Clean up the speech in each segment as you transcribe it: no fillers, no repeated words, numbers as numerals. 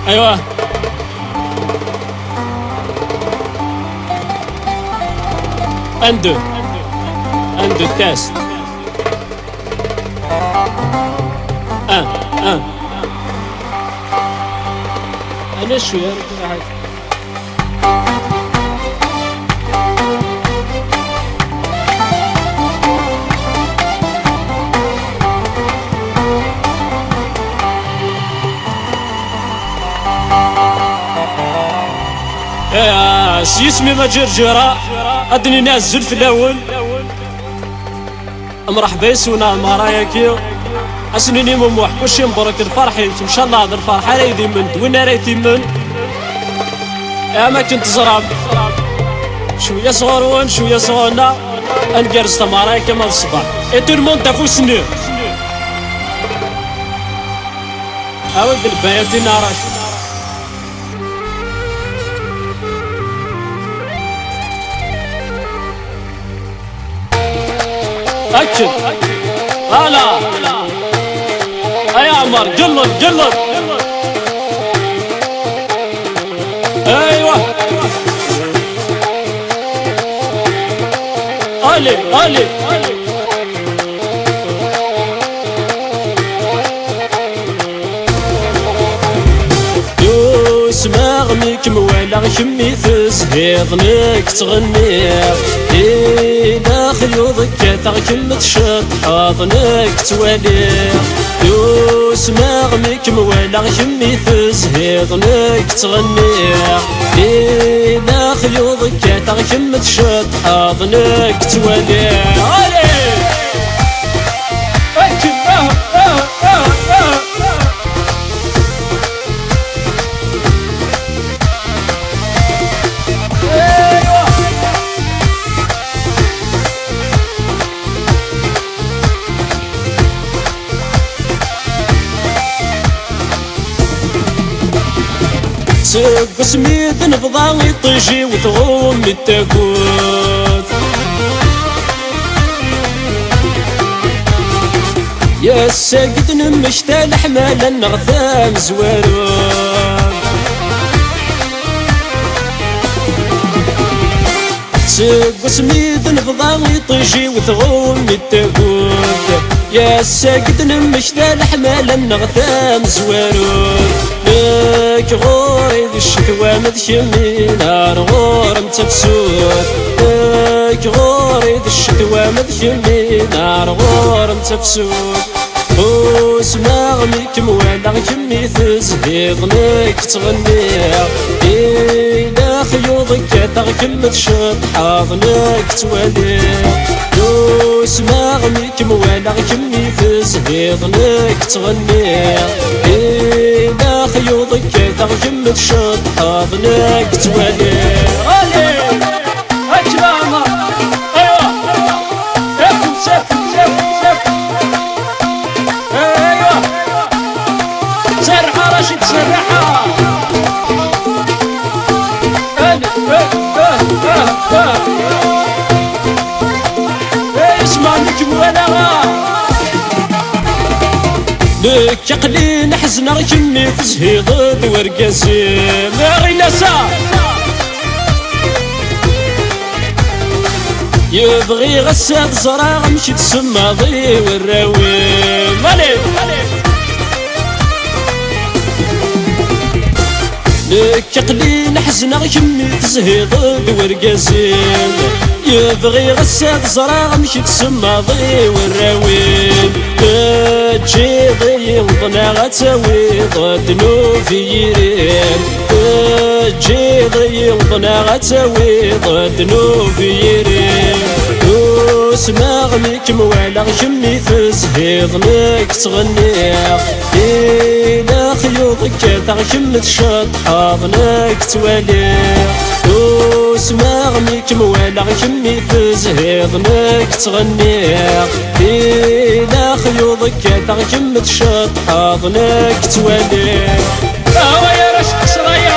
ايوه عنده تيست. انا شويه كده حاجه. اسمي ما جرجرة ادني نازل في الاول مرحبا يسونا مرايكيو اسنيني مموح كلشي مبروك الفرحي ان شاء الله هذا الفرحه رايدي من وين رايتي من يا ما كنت زراب شويه صغرون شويه صغرنا انقرص مرايك ما الصباح اي تو الموند تفوسني اود البيات ناراش أكد هلا يا عمر قلب أيوة علي سماغنيك موالغ كمي تزهيضنك تغنيق إلا خيوضك كتغ تشط حاضنك تواليق سماغنيك موالغ كمي تزهيضنك تغنيق إلا خيوضك كتغ تشط حاضنك تواليق سوق سميد نفضا يطجي وتغوم التاكوت يا ساقد نمشتا حمالا نغثام زوارون سوق سميد نفضا يطجي وتغوم التاكوت يا ساقد نمشتا حمالا نغثام زوارون لك غوري ذي الشكوى مذكمي نار غور متفسود لك غوري ذي الشكوى مذكمي نار غور متفسود وسماغني كموالا كمي تزهيضنك تغنيق إلا خيوضك تغكم تشط حاضنك تواليق وسماغني كموالا كمي تزهيضنك تغنيق إلا خيوضك تغكم تشط حاضنك تواليق تسرحها اسمع لك موالغة لك عقلي نحزن كمي تزهيض ورقاسي ما غي نسا يبغي غساد زراغ مشي تسمى ضي والراوي مالي لك عقلي نحزن كمي تزهيض ورقاسين يبغي غساد زراغ مشي تسمى ضي والراوين تجي ضي وضنا غتساوي ضد نوفيرين تجي ضي وضنا غتساوي ضد نوفيرين سماغنيك موالغ كمي تزهيضنك تغنيق إلا خيوضك تغكم تشط حاضنك تواليق سماغنيك موالغ كمي تزهيضنك تغنيق إلا خيوضك تغكم تشط حاضنك تواليق هوا يا رشد صغير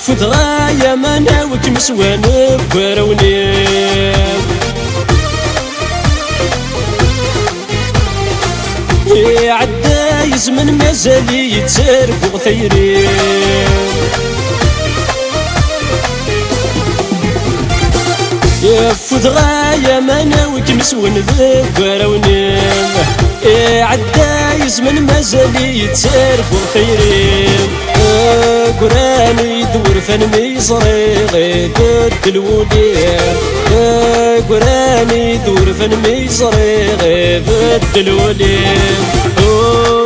فوت غاية ما ناوك مسوان بوراوني عدا يزمن مازالي يتسرب وغثيري فوت غاية ما ناوك مسوان بوراوني عدا يزمن مازالي يتسرب وغثيري قراني يدور فنمي صريغي ضد الولي قراني يدور فنمي صريغي ضد الولي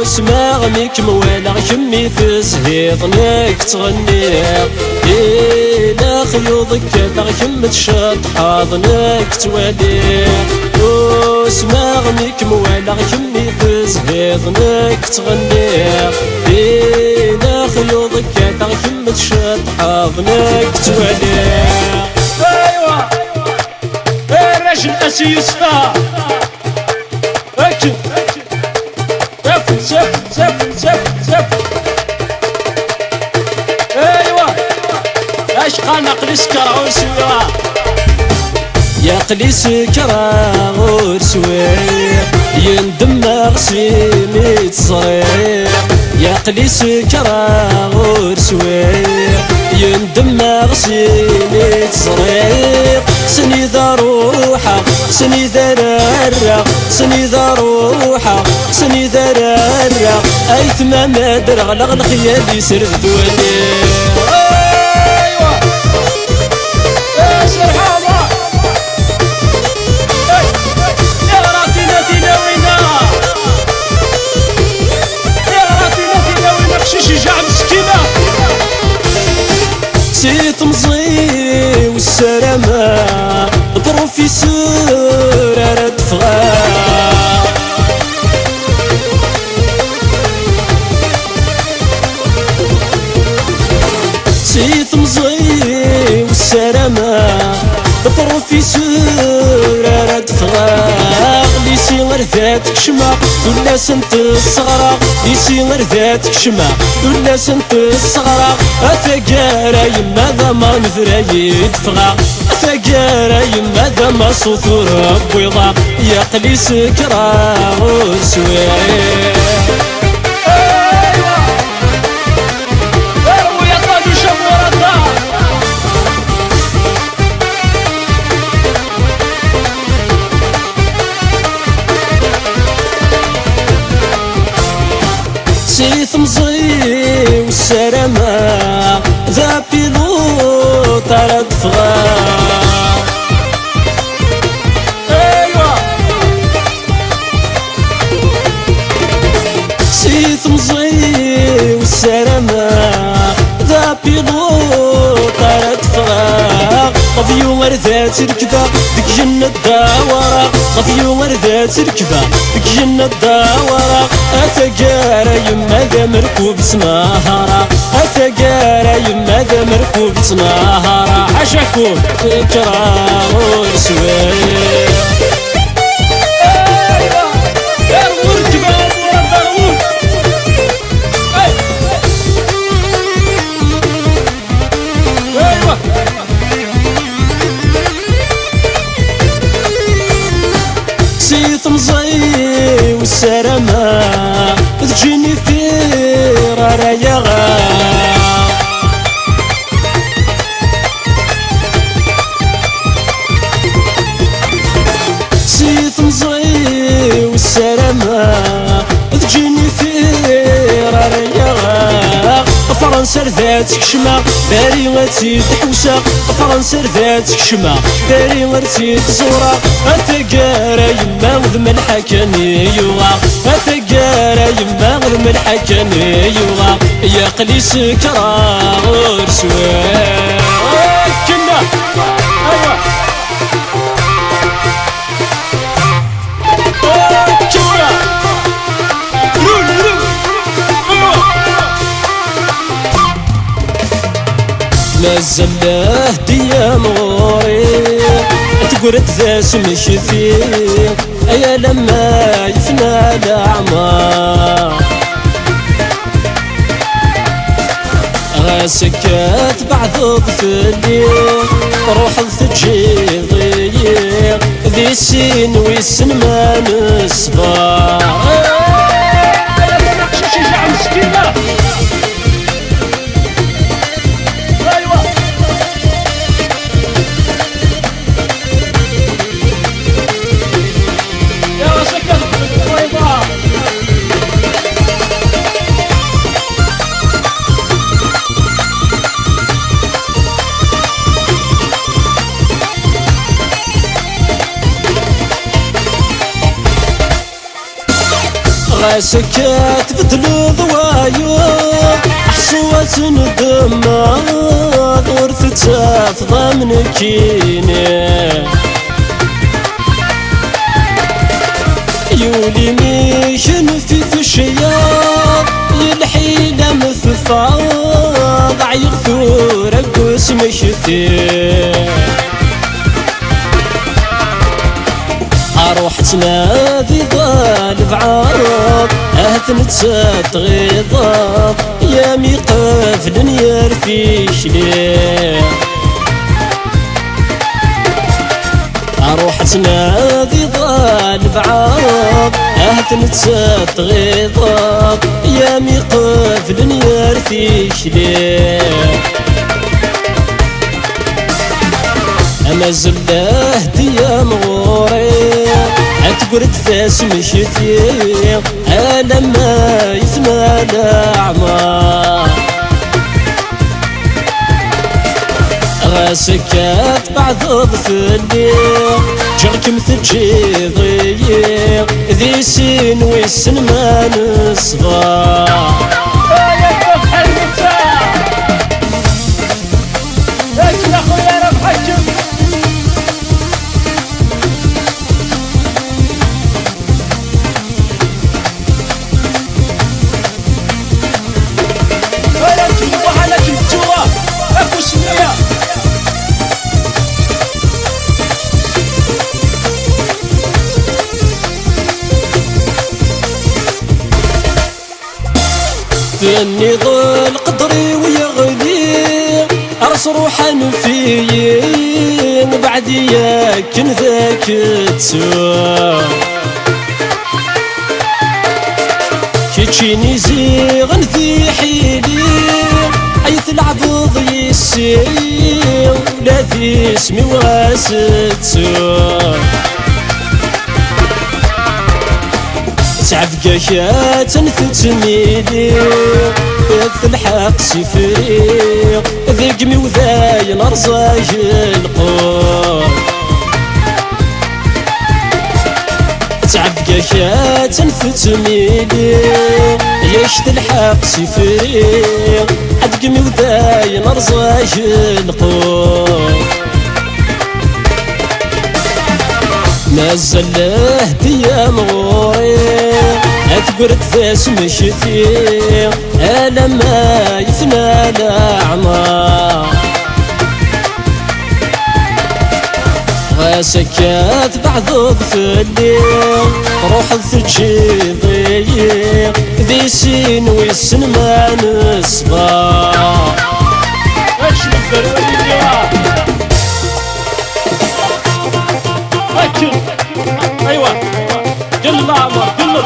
اسمع ميك موالغ كمي تزهيطنك تغني إلا خيوضك كاتغ كم تشط حاضنك توالي اسمع ميك موالغ كمي تزهيطنك تغني إلا خيوضك كاتغ كم تشط حاضنك توالي ايوا الرجل اسي يصفى اكد زف ايوا اش قال نقلي سكر ورسويا يا قلي سكر ورسويا يندم غسيمي تصريق يا قلي سكر ورسويا يندم غسيمي تصريق سني ذا روحه سني ذا ررق سني ذا روحه سني ذا ررق ايثم ما درغ لغ الخيال يسرد ذوالي ايوا سرحانه يا راتينا تينا وينا يا راتينا تينا وينا خشيشي جاع مسكينه سيت مزي والسلامه بروفيسور راد فغا سيت مزي والسلامه بروفيسور راد فغا ليسي غير ذاتك شمع ولا سنت الصغرى ليسي غير ذاتك شمع ولا سنت الصغرى أثقارا يما ذا ما نذرا يدفغا أثقارا يما ذا ما صوت بيضا يا قلي سكرا ورسوي سيث مزي والسلامة ذا بيلوط راد فغا ايوا سيث مزي والسلامة ذا بيلوط راد فغا غفيو غير ذات الكذا ديك جنة الداورة غفيو غير ذات الكذا ديك جنة الداورة أثقارا يما ذا مركوب سناهرة أثقارا يما ذا مركوب سناهرة حشاكم كرا ورسوي سيث مزي والسلامة تجيني في رايا غا سيث مزي والسلامة تجيني في رايا غا فرنسا ذاتك شمع داري غاتي تحوسا فرنسا ذاتك شمع داري غاتي تزورا أثقارا يما غذم الحكاني يوغا أثقارا يما غذم الحكاني يوغا يا قلي سكرا ورسوي كنا ايوا مازال له ديام غوري تقرد ذا سمشثي ايا لما يفنى الاعمار سكات بعد ضفلي روح تجيضي ذي السين ويسن ما نصبر شجاع مسكينة ايوه يا سكت بيضاء سكات بدلو ضوايو حصوات ندمى ورث تافضى من كيني يولي ميشن في ثشياط يلحينا مثفاض عيق ثورك وسمشتي اروح تنادي ضالب عارض نتسات غيظاظ يا ميقف دنيا رفيش ليه اروح تنادي ضالب عارض نتسات غيظاظ يا ميقف دنيا رفيش ليه اما زلاه ديا مغوري تقرد فاس مشتي انا ما يسمى الاعمار غاسكات بعد ضفلي جرك مثل جيضي ذي سين ويسن ما نصغر فاني ضل قدري ويغلي ارس روحا فيي بعد ياك ذاك تسوى كيتشيني زيغن في حيلي اي تلعب ضي السير ولا في اسمي واسد تعب قاشات نفتميلي في الحق سفري ذقمي وذاين ارزاج القور تعب قاشات نفتميلي يشت الحق سفري ذقمي وذاين ارزاج القور ما زله ديا مغوري أتقرد فاس مشتي ألا ما يفنى الأعمار غاسكات بعد ضفلي روح تجيضي ذي سين ويسن ما نصبر ايوه قل عمر قل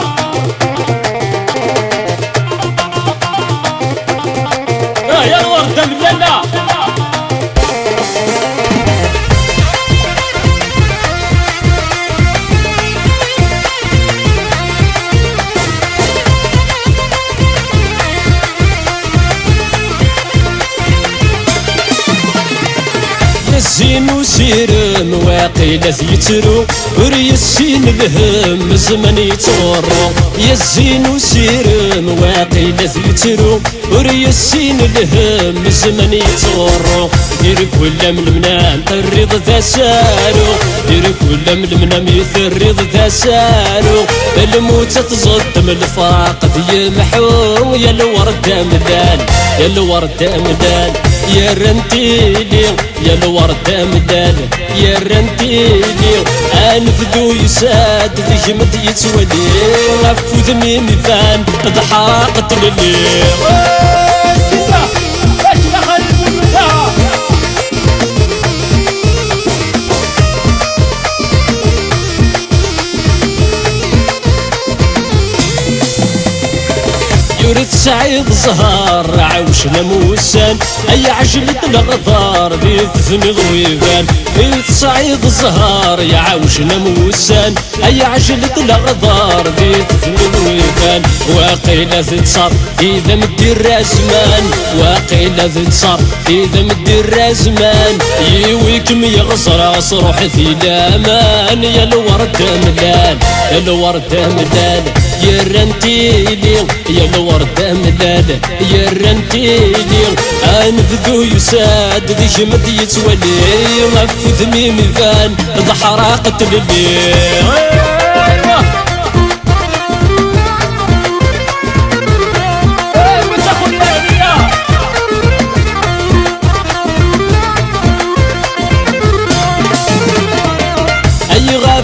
يا الورده ملنا الزين وسير مواقي لا يترو وري السين الهم زمن يتورو يا الزين وسير مواقي لا يترو وري السين الهم زمن يتورو ديرك ولا من المنام تريض ذا سالو ديرك ولا من المنام يثريض ذا سالو الموت تزد من الفاقد يمحو يا الوردة مدان يا الوردة مدان يا رنتيلي يا الوردة مدان يا رنتيلي انفذو يساد ذي جمد يتولي غفو ذمي ميزان ضحى قتل الليل يورث سعيد زهر عوشنا موسان أي عجلة الغدار دي تثني ضويفان يورث سعيد زهر يا عوشنا موسان أي عجلة الغدار دي تثني ضويفان واقيلا تتصر إذا مدير رازمان واقيلا تتصر إذا مدير رازمان يويكم يغصر صروح في الأمان يا الورد ملال يا الورد ملال يا رنتيلي يا الورد ملال يا رنتيلي انفذو يساد ذي جمد يتولي غفذ ميميفان ضحراقة الليل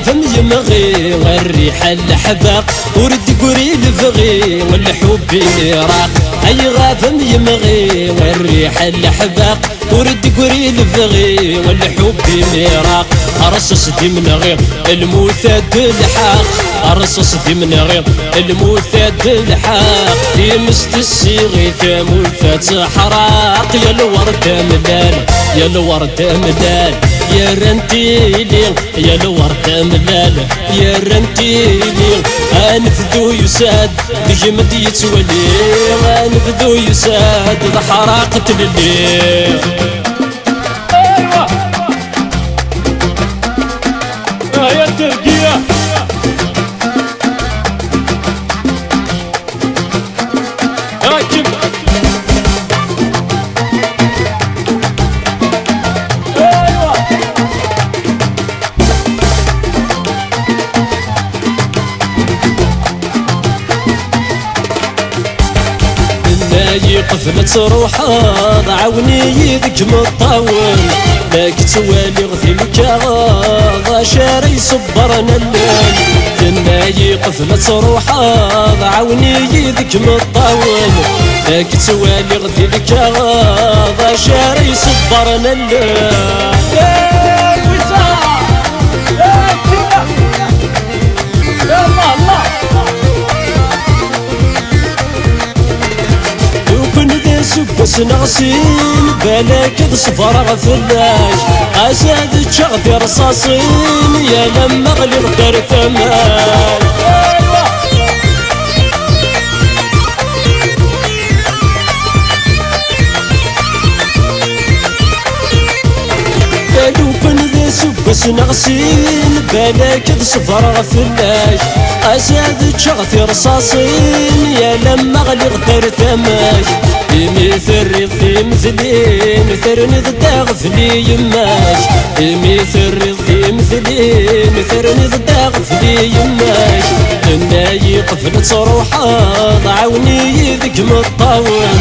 فم يمغي والريحة الحباق ورد قري الفغي والحب يراق أي غافم يمغي والريحة الحباق ورد قري الفغي والحب يراق أرصص دي من غير الموثاد الحاق أرصص دي من غير الموثاد الحاق في مست الصيغي ثامو الفات حراق يا الورد ملال يا الورد ملال يا رنتيلي يا الورد ملال يا رنتيلي انفذو يساد بجمد يتولي انفذو يساد ضحراقة الليل ايوه يا التركية راكب قفلت روحها عاوني يدك مطول ماك توالي غثيلك غاض شاري صبرنا الليل تناي قفلت روحها عاوني يدك مطول ماك توالي غثيلك غاض شاري صبرنا الليل بس نغسين بالك تصفر غفلاش أساد تشغدي رصاصين يا لما غلي غدر ثمان بس نغسين بالك تصفر غفلاش أساد تشغدي رصاصين يا لما غلي غدر ثماش مثل في مثلي مثلني ضد غفلي يماش مثل في مثلي مثلني ضد غفلي يماش الناي قفلت روحها ضعوني يذك مطاول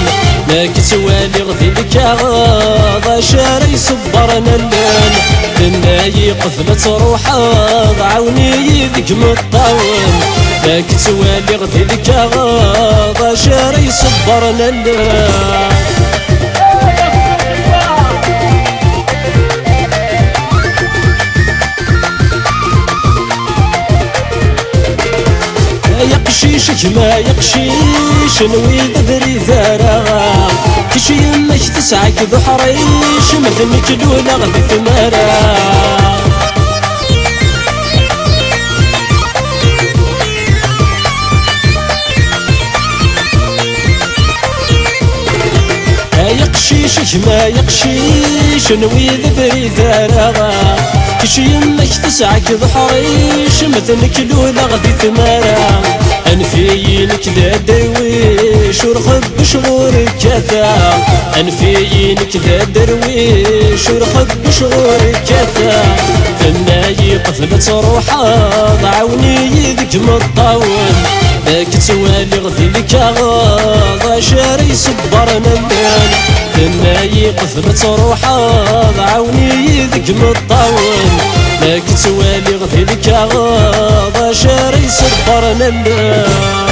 ماك توالي غفلك غاض شاري صبرنا الليل الناي قفلت روحها ضعوني يذك مطاول ماك توالي غفلك غاض شاري صبرنا الليل يقشيشك ما يقشيش نويد ذري ثارا كشي يمك تسعك ذو حريش مثلك لولا غذي ثمارا يقشيشك ما يقشيش نويد ذري ثارا كشي يمك تسعك ذو حريش مثلك لولا غذي ثمارا انفيينك ذا درويش ورخب بشغور كثا انفيينك ذا درويش ورخب بشغور كثا تناي قفلت روحها ضعوني يذك مطاول ذاك توالي غذيلك غاض شاري صبرنا الليل تناي قفلت روحها ضعوني يذك مطاول ذاك توالي غذيلك غاض شاري صبرنا الليل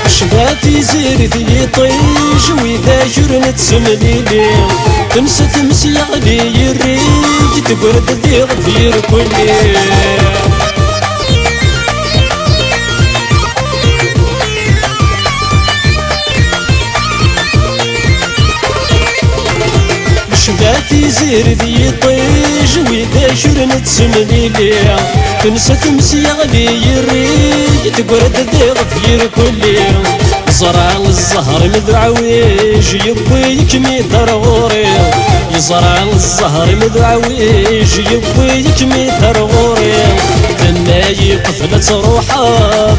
شباب شباتي زيرت يطيش وإذا جرنت سمليلي تنسى تمسي علي الريج تقرد ذي غفير كلي شباتي زيرت يطيش وإذا جرنت سمليلي تنسى تمسي علي الريج تقرد ذي غفير كلي زرع الزهر مدعويج يبويك ميتر غوري يزرع الزهر مدعويج يبويك ميتر غوري تناي قفلة روحه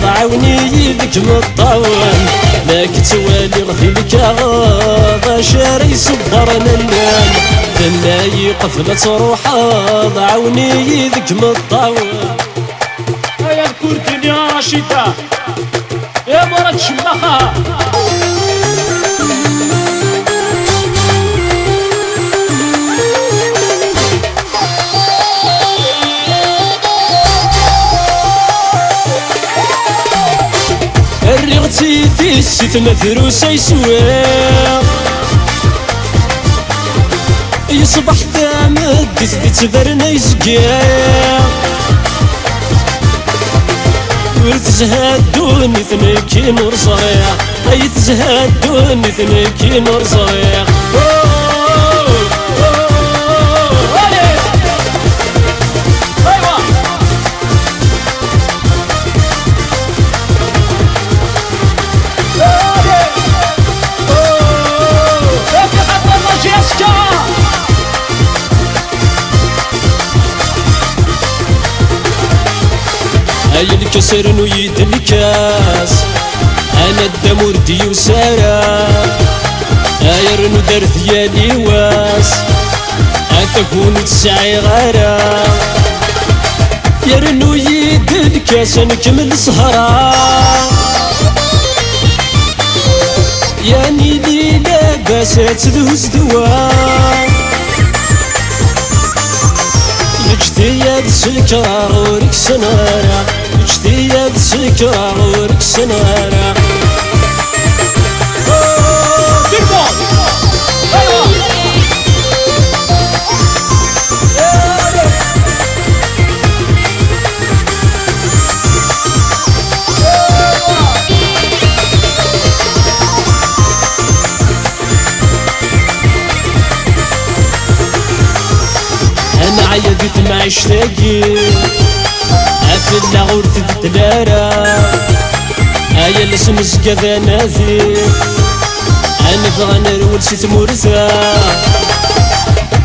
عاوني يدك مطاون ماك توالي غفي الكاغ شاري صبر ننام تناي قفلة روحه عاوني يدك مطاون يا الكردين يا رشيدة يا مرات شماخة الرغتي في الست مثروسة يسوى يصبح دامد ديت تبرنا يزقيا وتزهدوني ثنيكي نور صريح اي تزهدوني ثنيكي نور صريح هاي الكسر نويد الكاس انا الدم وردي وسارة هاي رنو درت يا لواس اتكون تسعي غارة يا رنو يد الكاس نكمل سهرة يا نيلي لاباسات تدوز دوام اجتياد سكرة غورك سنارة اجتياد سكرة غورك سنارة تلفون ايوه انا عيدت مع اشتاقي افل غورت الدلارة هيا الاسم زكاذا ناذي انا بغا نرول سيت مرثا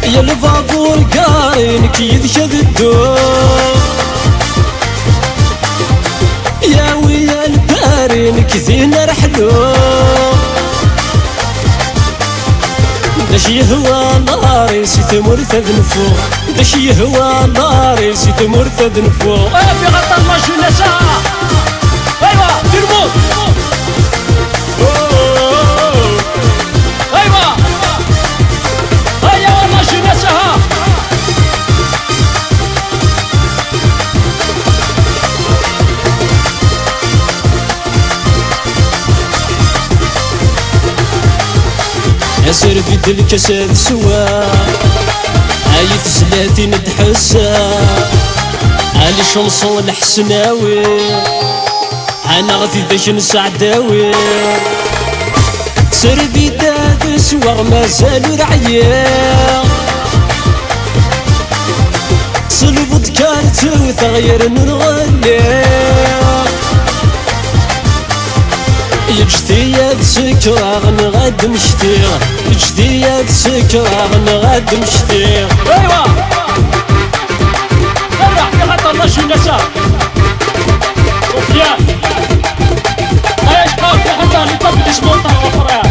يا الفابور قارين كيد شد الدور يا ويا البارين كثينا رحلو داش يهوى ناري سيت مرثد نفوق داش يهوى ناري سيت مرثد نفوق في غطا المجنسة ايوه تربط ايوه هيا المجنسة ياسر في دلك ساد سوا هاي تسلاتي نتحسا هالي شمصون الحسناوي انا غثي باش نسعداوي سر في داد سوا مازال رعيا صلبت كارت وتغير نغلي يجتياد سكرة غنغاد مشتيغ يجتياد سكرة غنغاد مشتيغ ايوه فرح في غطا المجنسة وفيان ايش قاوت في غطا اللي طب اسمه طاقة فرح